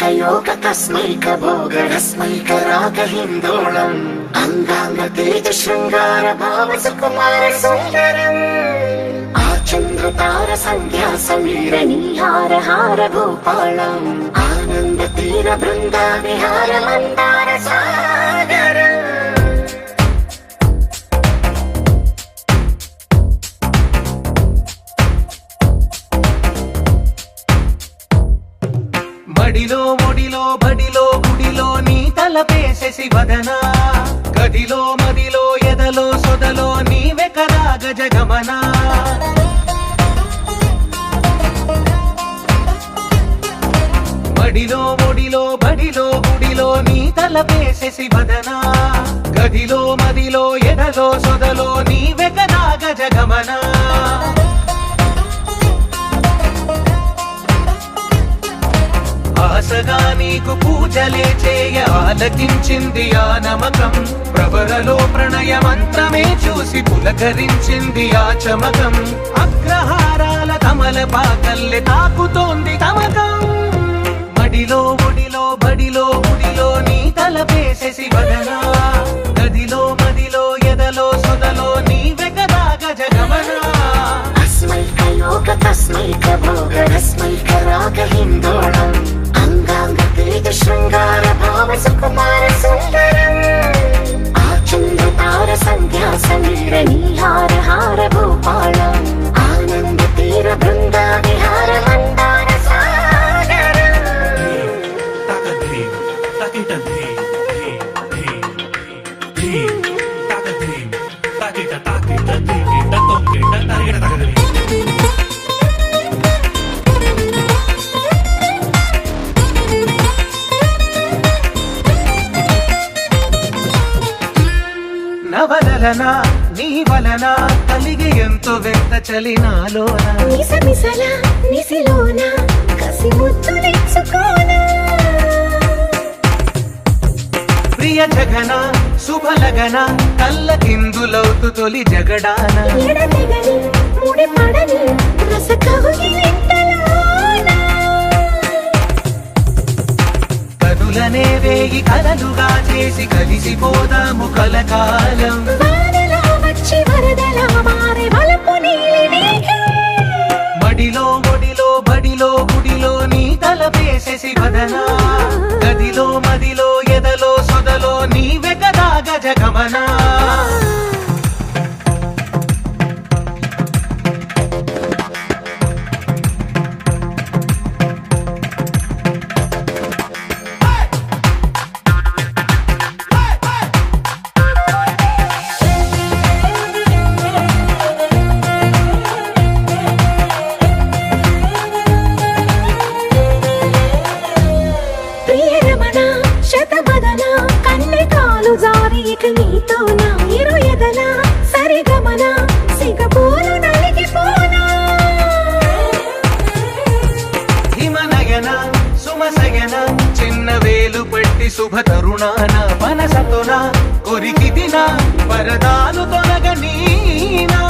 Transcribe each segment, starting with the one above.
योग तस्मैक भोगरस्मैक रागहिन्दोळम् अंगांग तेज शृंगार भाव सुकुमार सुंदरम् आचंद्र तार संध्या समीर नीहार हार भूपालम् आनंद तीर बृंदा विहार मंदार सागर మడిలో మొడిలో బడిలో గుడిలో నీ తలపేసేసి వదనా గదిలో మదిలో ఎదలో సొదలో నీవే కదా గజగమనా మడిలో మొడిలో బడిలో గుడిలో నీ తలపేసేసి వదనా గదిలో మదిలో ఎదలో సొదలో నీవే కదా గజగమనా ఆశగా నీకు పూజలే చేయ ఆలకించింది ఆ నమకం ప్రవరలో ప్రణయ మంత్రమే చూసి పులకరించింది ఆ చమకం అగ్రహారాల కమల పాకల్లె తాకుతోంది తమకం మడిలో ఒడిలో బడిలో గుడిలో నీ తలపేసేసి వదనా గదిలో మదిలో ఎదలో సొదలో నీవే కదా గజగమనా अस्मैक योग तस्मैक भोगरस्मैक रागहिन्दोळम् अंगांग तेज शृंगार भाव सुकुमार सुंदरम् आचंद्र तार संध्या समीर नीहार हार भूपालम् आनंद तीर बृंदा विहार मंदार सागर నవలనా నీ వలన కలిగి ఎంతో వ్యక్త చలినాలోన నిసమిసల నిసిలోన కసి ముద్దులిచ్చుకోన ప్రియ జగన శుభలగన కళ్ళకిందులవుతు తొలి జగడాన ఎడతెగని ముడి పడని రస కౌగిలింతలోన కనులనే వేగి కలలుగా చేసి కలిసిపోదాము కలకాలం వానలా వచ్చి వరదలా మారే వలపు నీలి మేఘం మడిలో ఒడిలో బడిలో గుడిలో నీ తలపేసేసి వదనా గదిలో మదిలో ఎదలో సొదలో నీవే కదా గజగమనా ప్రియరమణ శతబదన కన్నెకాలు జారి ఇక నీతో నా ఇరు ఎదల సరిగమన సిగపోలు నలిగిపోనా హిమనయన సుమసయన చిన్న వేలు పట్టి శుభ తరుణాన మనసతోన కొరికి దిన వరదాలు తొలగనీనా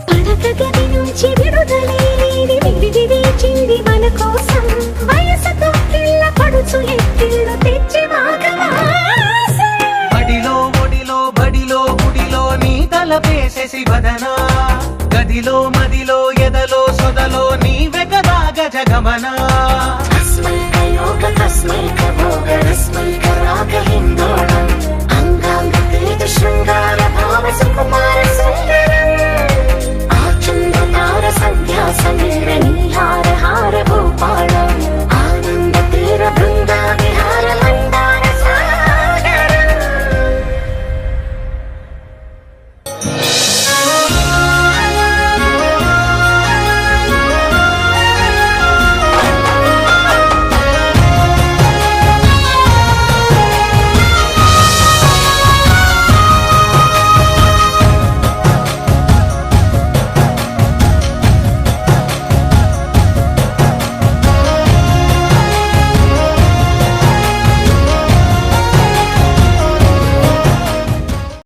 పడక గది నుంచి విడుదలే లేని విడిది వేచింది మన కోసం వయసుతో కిళ్ళ పడుచు ఎత్తిళ్ళు తెచ్చి మాఘమాసం మడిలో ఒడిలో బడిలో గుడిలో నీ తలపేసేసి వదనా గదిలో మదిలో ఎదలో సొదలో నీవే కదా గజగమనా अस्मैक योग तस्मैक भोगरस्मैक रागहिन्दोळम् अंगांग तेज शृंगार